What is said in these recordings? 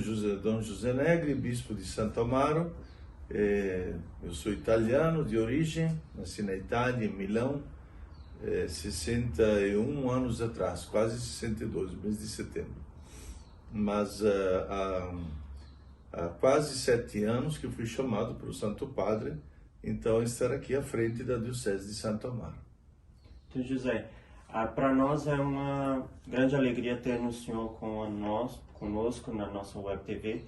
sou Dom José Negri, bispo de Santo Amaro. Eu sou italiano de origem, nasci na Itália, em Milão, 61 anos atrás, quase 62, mês de setembro. Mas há quase 7 anos que fui chamado pelo Santo Padre, então estar aqui à frente da Diocese de Santo Amaro. Então, José, para nós é uma grande alegria ter o senhor conosco na nossa Web TV.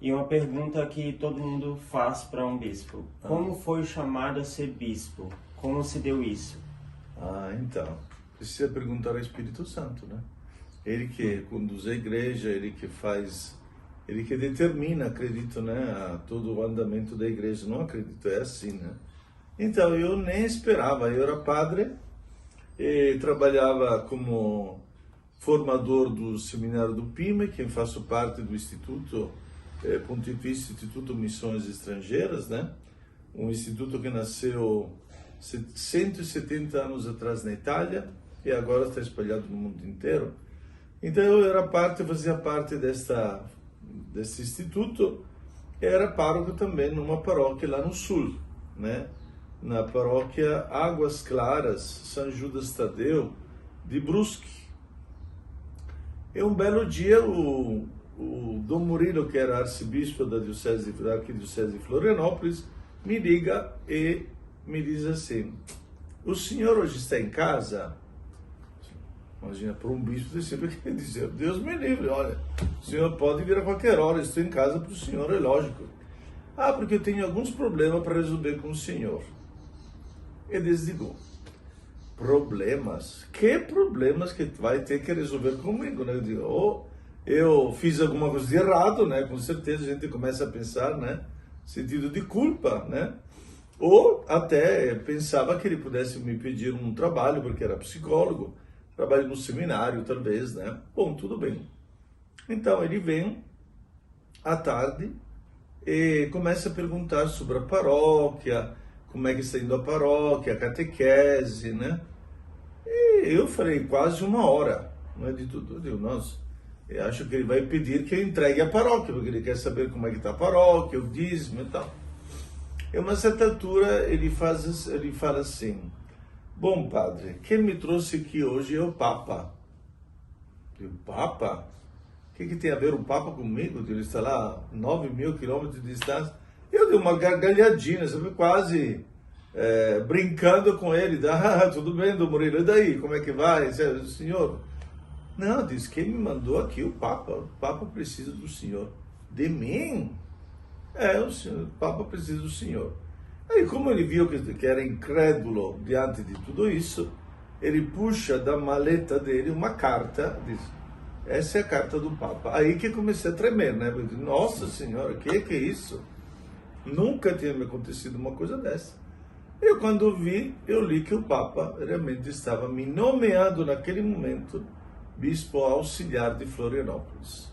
E uma pergunta que todo mundo faz para um bispo. Como foi chamado a ser bispo? Como se deu isso? Então, precisa perguntar ao Espírito Santo, né? Ele que conduz a igreja, ele que determina, acredito, né, todo o andamento da igreja. Não acredito, é assim, né? Então, eu nem esperava. Eu era padre e trabalhava como formador do Seminário do PIME, que faço parte do Instituto Pontifício Instituto Missões Estrangeiras, né? Um instituto que nasceu 170 anos atrás na Itália e agora está espalhado no mundo inteiro. Então eu fazia parte desse instituto, era pároco também numa paróquia lá no sul, né? Na paróquia Águas Claras, São Judas Tadeu, de Brusque. E um belo dia o Dom Murilo, que era arcebispo da Arquidiocese de Florianópolis, me liga e me diz assim: o senhor hoje está em casa? Imagina, para um bispo de sempre quer dizer, Deus me livre, olha, o senhor pode vir a qualquer hora, estou em casa para o senhor, é lógico. Porque eu tenho alguns problemas para resolver com o senhor. E desligou. Problemas? Que problemas que vai ter que resolver comigo, né? Eu digo, eu fiz alguma coisa de errado, né? Com certeza a gente começa a pensar, né? Sentido de culpa, né? Ou até pensava que ele pudesse me pedir um trabalho, porque era psicólogo, trabalho no seminário, talvez, né? Bom, tudo bem. Então ele vem à tarde e começa a perguntar sobre a paróquia, como é que está indo a paróquia, a catequese, né? E eu falei quase 1 hora, não é de tudo. Eu digo, nossa, eu acho que ele vai pedir que eu entregue a paróquia, porque ele quer saber como é que está a paróquia, o dízimo e tal. E a uma certa altura ele fala assim: bom, padre, quem me trouxe aqui hoje é o Papa. Eu, Papa? O que tem a ver o Papa comigo? Ele está lá 9.000 quilômetros de distância. Eu dei uma gargalhadinha, sabe, quase brincando com ele. Tudo bem, Dom Murilo, e daí? Como é que vai? Senhor? Não, diz, quem me mandou aqui? O Papa precisa do senhor. De mim? O Papa precisa do senhor. Aí, como ele viu que era incrédulo diante de tudo isso, ele puxa da maleta dele uma carta, diz, essa é a carta do Papa. Aí que eu comecei a tremer, né? Eu disse, nossa senhora, que é isso? Nunca tinha me acontecido uma coisa dessa. Eu, quando vi, eu li que o Papa realmente estava me nomeando naquele momento bispo auxiliar de Florianópolis.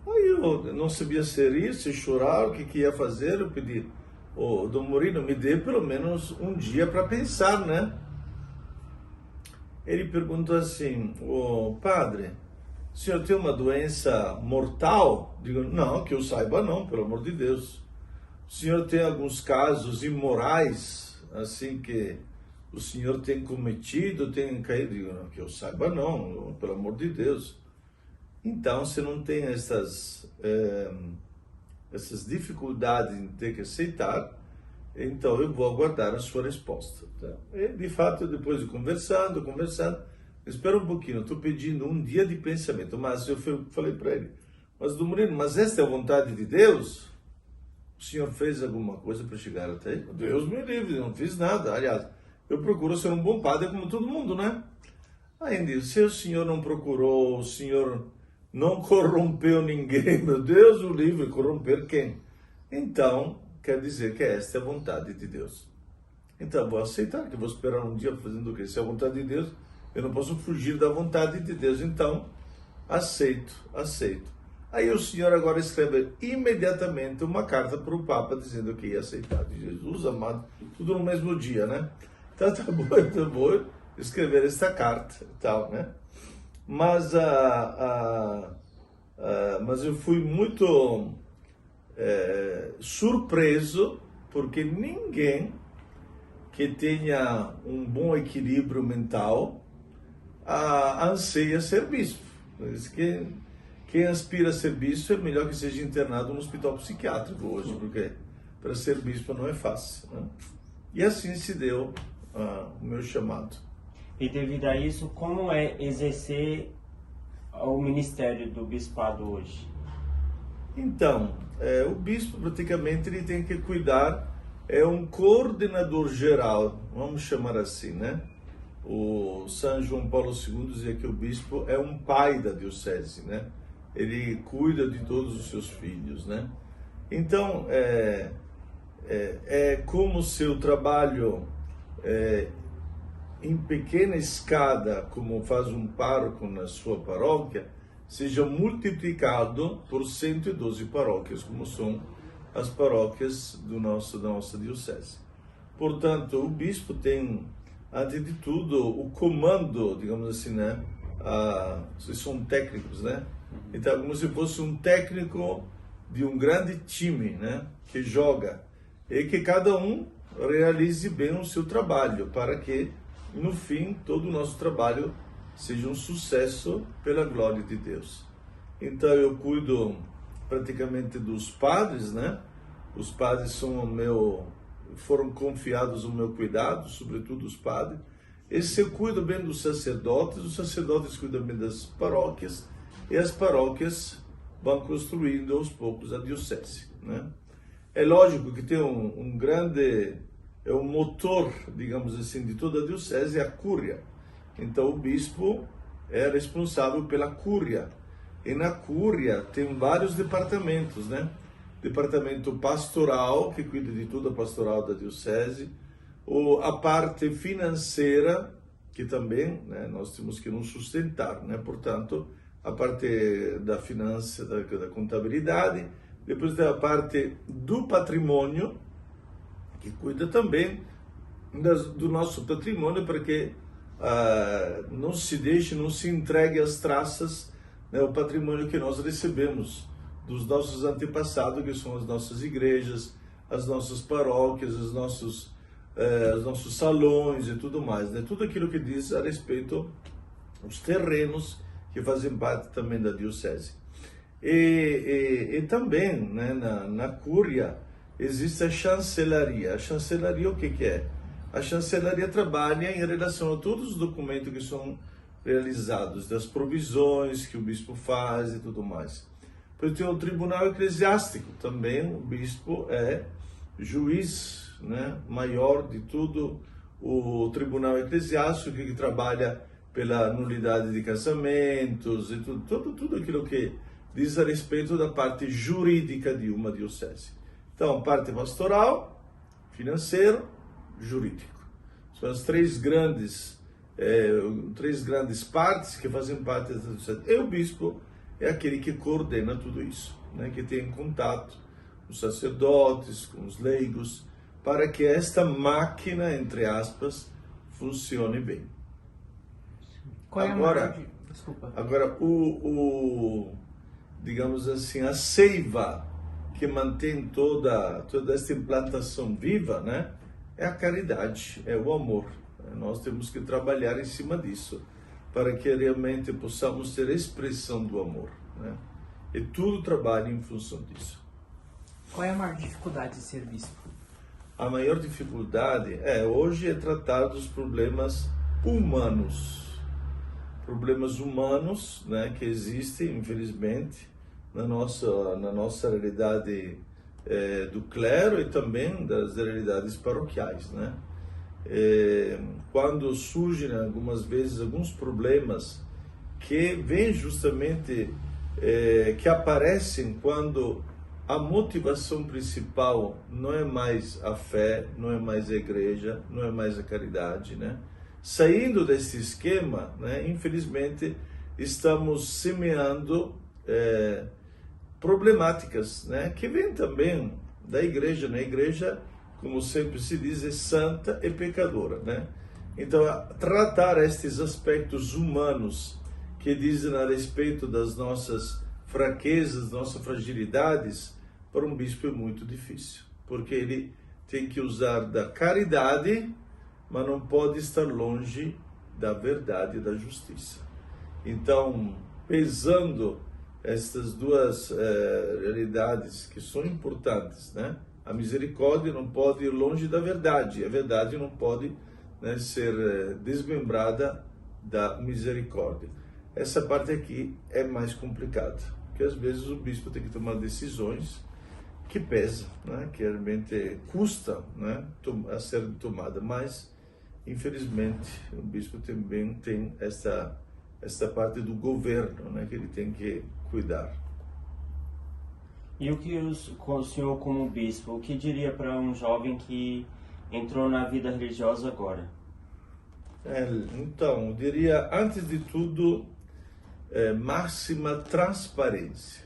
Aí eu não sabia se rir, se chorar, o que ia fazer. Eu pedi, Dom Murilo, me dê pelo menos um dia para pensar, né? Ele perguntou assim, padre, o senhor tem uma doença mortal? Digo, não, que eu saiba não, pelo amor de Deus. O senhor tem alguns casos imorais, assim, que o senhor tem cometido, tem caído? Digo, não, que eu saiba não, pelo amor de Deus. Então, se não tem essas dificuldades em ter que aceitar, então eu vou aguardar a sua resposta. Tá? E, de fato, depois de conversando, espera um pouquinho, eu estou pedindo um dia de pensamento, mas eu falei para ele, mas Dom Murilo, mas esta é a vontade de Deus? O senhor fez alguma coisa para chegar até aí? Deus me livre, não fiz nada. Aliás, eu procuro ser um bom padre como todo mundo, né? Ainda, se o senhor não procurou, o senhor não corrompeu ninguém, meu Deus o livre, corromper quem? Então, quer dizer que esta é a vontade de Deus. Então, vou aceitar, que vou esperar um dia fazendo o quê? Se é a vontade de Deus, eu não posso fugir da vontade de Deus. Então, aceito. Aí o senhor agora escreve imediatamente uma carta para o Papa dizendo que ia aceitar. Jesus amado, tudo no mesmo dia, né? Então, tá bom escrever esta carta e tal, né? Mas mas eu fui muito surpreso, porque ninguém que tenha um bom equilíbrio mental anseia ser bispo. Quem aspira a ser bispo é melhor que seja internado no hospital psiquiátrico hoje, porque para ser bispo não é fácil, né? E assim se deu o meu chamado. E devido a isso, como é exercer o ministério do bispado hoje? Então, o bispo praticamente ele tem que cuidar, é um coordenador geral, vamos chamar assim, né? O São João Paulo II dizia que o bispo é um pai da diocese, né? Ele cuida de todos os seus filhos, né? Então, é como se o trabalho em pequena escada, como faz um pároco na sua paróquia, seja multiplicado por 112 paróquias, como são as paróquias da nossa diocese. Portanto, o bispo tem, antes de tudo, o comando, digamos assim, né? Vocês são técnicos, né? Então, como se fosse um técnico de um grande time, né? Que joga, e que cada um realize bem o seu trabalho, para que, no fim, todo o nosso trabalho seja um sucesso pela glória de Deus. Então, eu cuido praticamente dos padres, né? Os padres foram confiados ao meu cuidado, sobretudo os padres. Eu cuido bem dos sacerdotes, os sacerdotes cuidam bem das paróquias, e as paróquias vão construindo aos poucos a diocese, né? É lógico que tem um grande, o motor, digamos assim, de toda a diocese é a cúria. Então o bispo é responsável pela cúria. E na cúria tem vários departamentos, né? Departamento pastoral, que cuida de toda a pastoral da diocese, ou a parte financeira, que também, né, nós temos que nos sustentar, né? Portanto, a parte da finança, da contabilidade, depois tem a parte do patrimônio, que cuida também do nosso patrimônio, para que não se entregue às traças, né, o patrimônio que nós recebemos dos nossos antepassados, que são as nossas igrejas, as nossas paróquias, os nossos salões e tudo mais, né? Tudo aquilo que diz a respeito dos terrenos que fazem parte também da diocese. E também, né, na cúria existe a chancelaria. A chancelaria o que é? A chancelaria trabalha em relação a todos os documentos que são realizados, das provisões que o bispo faz e tudo mais. Depois tem o tribunal eclesiástico, também o bispo é juiz, né, maior de tudo o tribunal eclesiástico, que trabalha pela nulidade de casamentos e tudo aquilo que diz a respeito da parte jurídica de uma diocese. Então, parte pastoral, financeiro, jurídico. São as três grandes partes que fazem parte da diocese. E o bispo é aquele que coordena tudo isso, né? Que tem contato com os sacerdotes, com os leigos, para que esta máquina, entre aspas, funcione bem. Qual é agora, Desculpa. Agora, digamos assim, a seiva que mantém toda essa implantação viva, né, é a caridade, é o amor. Nós temos que trabalhar em cima disso, para que realmente possamos ter a expressão do amor, né? E tudo trabalha em função disso. Qual é a maior dificuldade de ser bispo? A maior dificuldade hoje é tratar dos problemas humanos. Problemas humanos, né, que existem, infelizmente, na nossa realidade do clero e também das realidades paroquiais, né? Quando surgem algumas vezes alguns problemas que vêm justamente, que aparecem quando a motivação principal não é mais a fé, não é mais a igreja, não é mais a caridade, né? Saindo desse esquema, né, infelizmente, estamos semeando problemáticas, né, que vêm também da igreja, né? A igreja, como sempre se diz, é santa e pecadora, né? Então, tratar estes aspectos humanos que dizem a respeito das nossas fraquezas, nossas fragilidades, para um bispo é muito difícil, porque ele tem que usar da caridade, mas não pode estar longe da verdade e da justiça. Então, pesando estas duas realidades que são importantes, né? A misericórdia não pode ir longe da verdade, a verdade não pode, né, ser desmembrada da misericórdia. Essa parte aqui é mais complicada, porque às vezes o bispo tem que tomar decisões que pesam, né? Que realmente custa, né, a ser tomada, mas infelizmente o bispo também tem esta parte do governo, né, que ele tem que cuidar. E o que o senhor, como bispo, o que diria para um jovem que entrou na vida religiosa agora? Então, eu diria, antes de tudo, máxima transparência.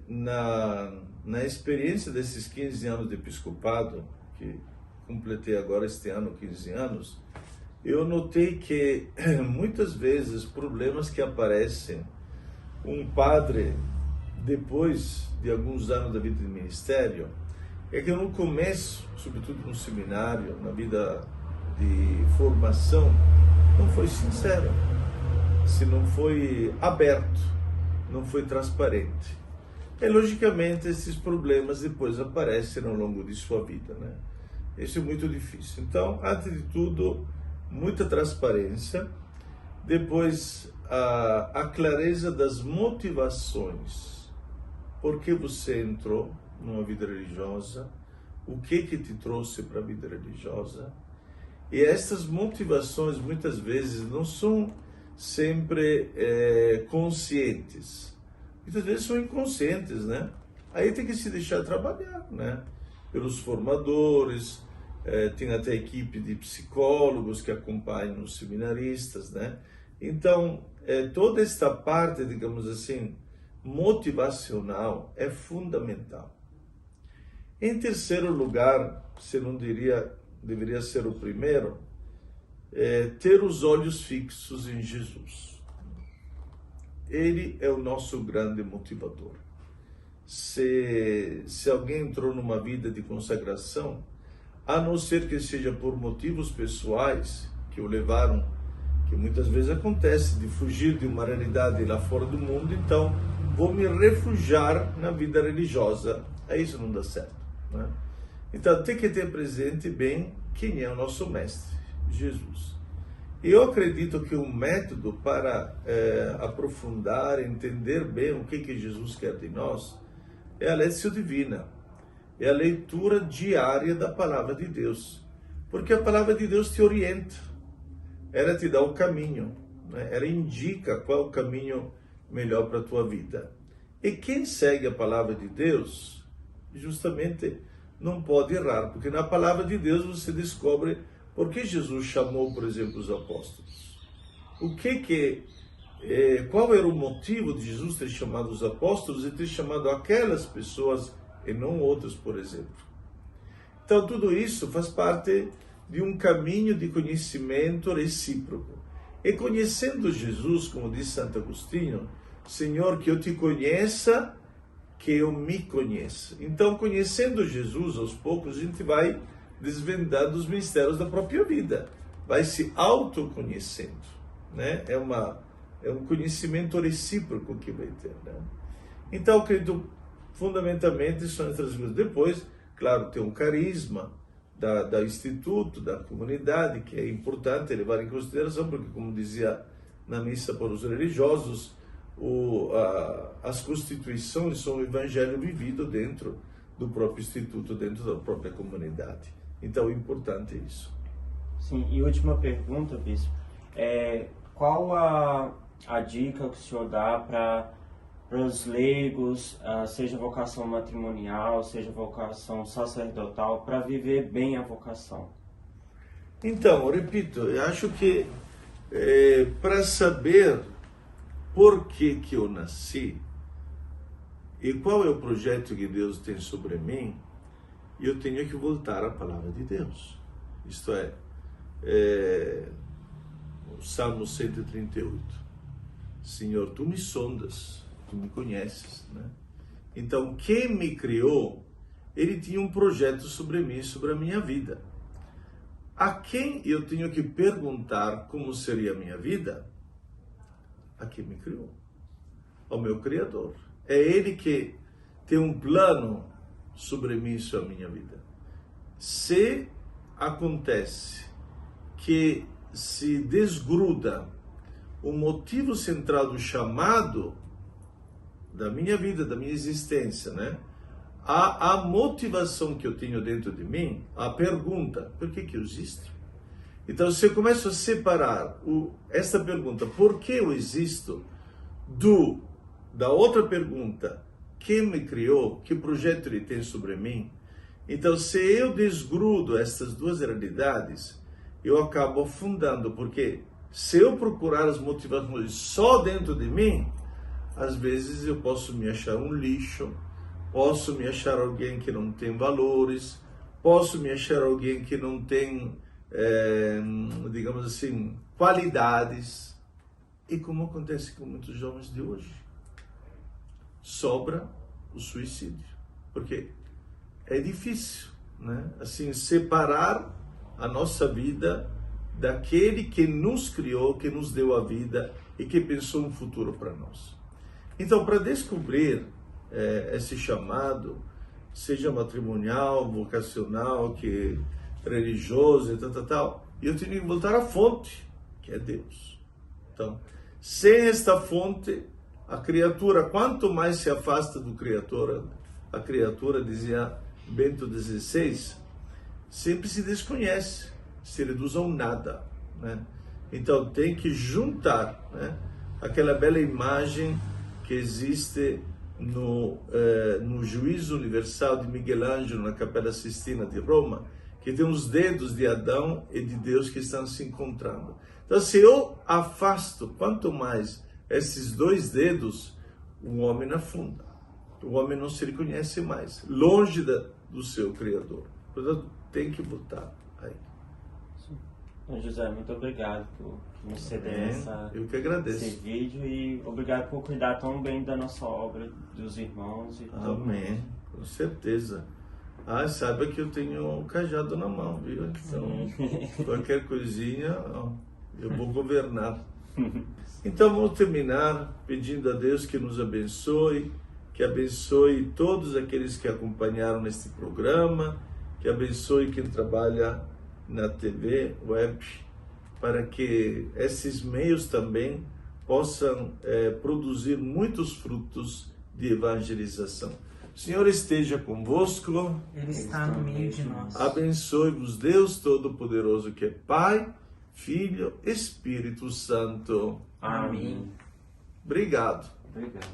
Na experiência desses 15 anos de episcopado, que completei agora este ano 15 anos, eu notei que muitas vezes problemas que aparecem, um padre, depois de alguns anos da vida de ministério, é que no começo, sobretudo no seminário, na vida de formação, não foi sincero, se não foi aberto, não foi transparente. E logicamente esses problemas depois aparecem ao longo de sua vida, né? Isso é muito difícil. Então, antes de tudo, muita transparência, depois a clareza das motivações, por que você entrou numa vida religiosa, o que te trouxe para a vida religiosa, e estas motivações muitas vezes não são sempre conscientes, muitas vezes são inconscientes, né? Aí tem que se deixar trabalhar, né? Pelos formadores, tem até equipe de psicólogos que acompanham os seminaristas, né? Então, toda esta parte, digamos assim, motivacional é fundamental. Em terceiro lugar, se não deveria ser o primeiro, ter os olhos fixos em Jesus. Ele é o nosso grande motivador. Se alguém entrou numa vida de consagração, a não ser que seja por motivos pessoais que o levaram, que muitas vezes acontece, de fugir de uma realidade lá fora do mundo, então vou me refugiar na vida religiosa. Aí isso não dá certo, né? Então tem que ter presente bem quem é o nosso mestre, Jesus. E eu acredito que o método para aprofundar, entender bem o que Jesus quer de nós, é a Lectio Divina, é a leitura diária da Palavra de Deus, porque a Palavra de Deus te orienta, ela te dá o caminho, né? Ela indica qual é o caminho melhor para a tua vida. E quem segue a Palavra de Deus, justamente não pode errar, porque na Palavra de Deus você descobre por que Jesus chamou, por exemplo, os apóstolos. Qual era o motivo de Jesus ter chamado os apóstolos e ter chamado aquelas pessoas e não outras, por exemplo. Então, tudo isso faz parte de um caminho de conhecimento recíproco. E conhecendo Jesus, como diz Santo Agostinho, Senhor, que eu te conheça, que eu me conheça. Então, conhecendo Jesus, aos poucos, a gente vai desvendando os mistérios da própria vida, vai se autoconhecendo, né? É um conhecimento recíproco que vai ter, né? Então, eu acredito, fundamentalmente, são essas coisas. Depois, claro, tem um carisma da instituto, da comunidade, que é importante levar em consideração, porque, como dizia na missa para os religiosos, as constituições são o evangelho vivido dentro do próprio instituto, dentro da própria comunidade. Então, é importante isso. Sim, e última pergunta, bispo. Qual a dica que o senhor dá para os leigos, seja vocação matrimonial, seja vocação sacerdotal, para viver bem a vocação? Então, eu repito, eu acho que para saber por que eu nasci e qual é o projeto que Deus tem sobre mim, eu tenho que voltar à palavra de Deus. Isto é, o Salmo 138. Senhor, tu me sondas, tu me conheces, né? Então, quem me criou, ele tinha um projeto sobre mim, sobre a minha vida. A quem eu tenho que perguntar como seria a minha vida? A quem me criou, ao meu Criador. É Ele que tem um plano sobre mim e sobre a minha vida. Se acontece que se desgruda o motivo central do chamado da minha vida, da minha existência, né? A motivação que eu tenho dentro de mim, a pergunta, por que eu existo? Então, se eu começo a separar esta pergunta, por que eu existo, da outra pergunta, quem me criou, que projeto ele tem sobre mim, então, se eu desgrudo estas duas realidades, eu acabo afundando, porque se eu procurar as motivações só dentro de mim, às vezes eu posso me achar um lixo, posso me achar alguém que não tem valores, posso me achar alguém que não tem, digamos assim, qualidades. E como acontece com muitos jovens de hoje, sobra o suicídio. Porque é difícil, né? Assim, separar a nossa vida daquele que nos criou, que nos deu a vida e que pensou um futuro para nós. Então, para descobrir esse chamado, seja matrimonial, vocacional, que religioso e tal, eu tenho que voltar à fonte, que é Deus. Então, sem esta fonte, a criatura, quanto mais se afasta do Criador, a criatura, dizia Bento XVI, sempre se desconhece, se reduz a um nada, né? Então tem que juntar, né, aquela bela imagem que existe no Juízo Universal de Miguel Ângelo na Capela Sistina de Roma, que tem os dedos de Adão e de Deus que estão se encontrando. Então, se eu afasto quanto mais esses dois dedos, o homem afunda. O homem não se reconhece mais, longe do seu Criador. Portanto, tem que voltar aí. Então, José, muito obrigado por nos ceder Eu que agradeço. esse vídeo e obrigado por cuidar tão bem da nossa obra, dos irmãos e todo Amém, mundo. com certeza. Saiba que eu tenho um cajado na mão, viu? Então, qualquer coisinha, eu vou governar. Então, vamos terminar pedindo a Deus que nos abençoe, que abençoe todos aqueles que acompanharam neste programa, que abençoe quem trabalha na TV, web, para que esses meios também possam produzir muitos frutos de evangelização. O Senhor esteja convosco. Ele está no meio de nós. Abençoe-vos Deus Todo-Poderoso, que é Pai, Filho, Espírito Santo. Amém. Obrigado. Obrigado.